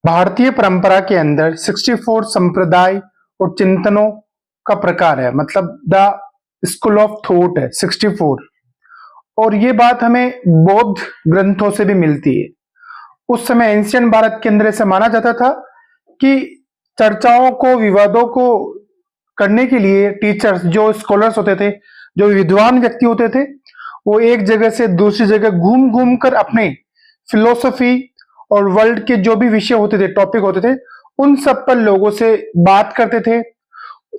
भारतीय परंपरा के अंदर 64 संप्रदाय और चिंतनों का प्रकार है, मतलब द स्कूल ऑफ थॉट है 64। और ये बात हमें बौद्ध ग्रंथों से भी मिलती है। उस समय एंशियंट भारत के अंदर ऐसा माना जाता था कि चर्चाओं को, विवादों को करने के लिए टीचर्स, जो स्कॉलर्स होते थे, जो विद्वान व्यक्ति होते थे, वो एक जगह से दूसरी जगह घूम घूम कर अपने फिलोसफी और वर्ल्ड के जो भी विषय होते थे, टॉपिक होते थे, उन सब पर लोगों से बात करते थे,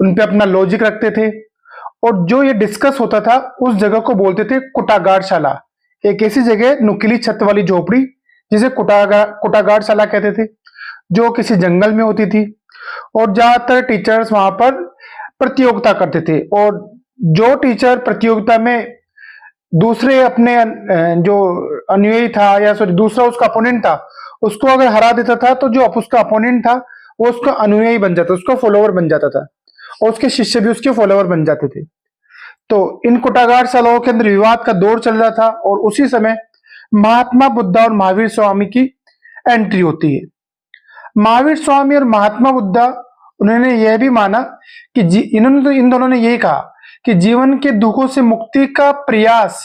उन पे अपना लॉजिक रखते थे। और जो ये डिस्कस होता था उस जगह को बोलते थे कुटागारशाला। एक ऐसी जगह, नुकीली छत वाली झोपड़ी, जिसे कुटागारशाला कहते थे, जो किसी जंगल में होती थी। और ज्यादातर टीचर्स वहां पर प्रतियोगिता करते थे, और जो टीचर प्रतियोगिता में दूसरे अपने जो अनुयायी था, या सॉरी दूसरा उसका अपोनेंट था, उसको अगर हरा देता था, तो जो उसका अपोनेंट था वो उसका अनुयायी बन जाता, उसका फॉलोवर बन जाता था, और उसके शिष्य भी उसके फॉलोवर बन जाते थे। तो इन कुटागारशालाओं के अंदर विवाद का दौर चल रहा था, और उसी समय महात्मा बुद्धा और महावीर स्वामी की एंट्री होती है। महावीर स्वामी और महात्मा बुद्धा, उन्होंने यह भी माना कि इन दोनों ने यही कहा कि जीवन के दुखों से मुक्ति का प्रयास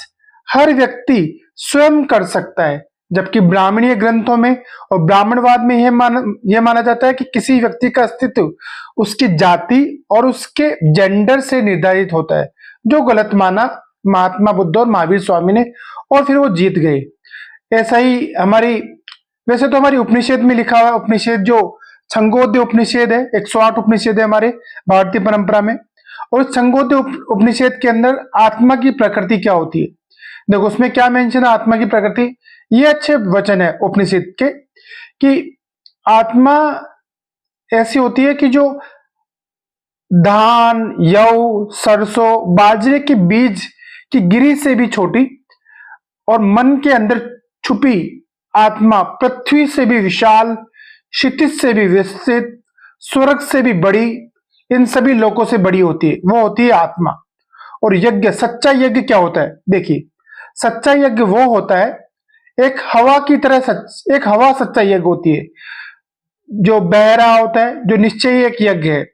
हर व्यक्ति स्वयं कर सकता है। जबकि ब्राह्मणीय ग्रंथों में और ब्राह्मणवाद में यह माना जाता है कि किसी व्यक्ति का अस्तित्व उसकी जाति और उसके जेंडर से निर्धारित होता है, जो गलत माना महात्मा बुद्ध और महावीर स्वामी ने, और फिर वो जीत गए। ऐसा ही वैसे तो हमारी उपनिषद में लिखा हुआ, उपनिषद जो छंगोद्य उपनिषद है, 108 उपनिषद है हमारे भारतीय परंपरा में। और छंगोद्य उपनिषद के अंदर आत्मा की प्रकृति क्या होती है, देखो उसमें क्या मेंशन है आत्मा की प्रकृति। ये अच्छे वचन है उपनिषद के कि आत्मा ऐसी होती है कि जो धान, यव, सरसों, बाजरे के बीज की गिरी से भी छोटी, और मन के अंदर छुपी आत्मा पृथ्वी से भी विशाल, क्षितिज से भी विस्तृत, स्वर्ग से भी बड़ी, इन सभी लोकों से बड़ी होती है, वो होती है आत्मा। और यज्ञ, सच्चा यज्ञ क्या होता है, देखिए सच्चा यज्ञ वो होता है, एक हवा की तरह एक हवा सच्चा यज्ञ होती है, जो बह रहा होता है, जो निश्चय ही एक यज्ञ है।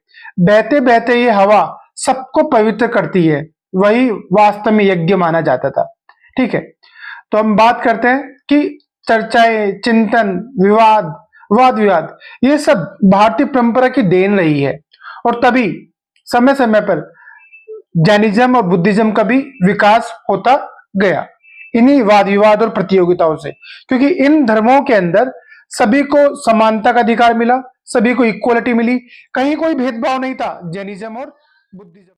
बहते बहते ये हवा सबको पवित्र करती है, वही वास्तव में यज्ञ माना जाता था। ठीक है, तो हम बात करते हैं कि चर्चाएं, चिंतन, विवाद, वाद विवाद, ये सब भारतीय परंपरा की देन रही है। और तभी समय समय पर जैनिज्म और बुद्धिज्म का भी विकास होता गया, इन्हीं वाद विवाद और प्रतियोगिताओं से। क्योंकि इन धर्मों के अंदर सभी को समानता का अधिकार मिला, सभी को इक्वलिटी मिली, कहीं कोई भेदभाव नहीं था जैनिज्म और बुद्धिज्म।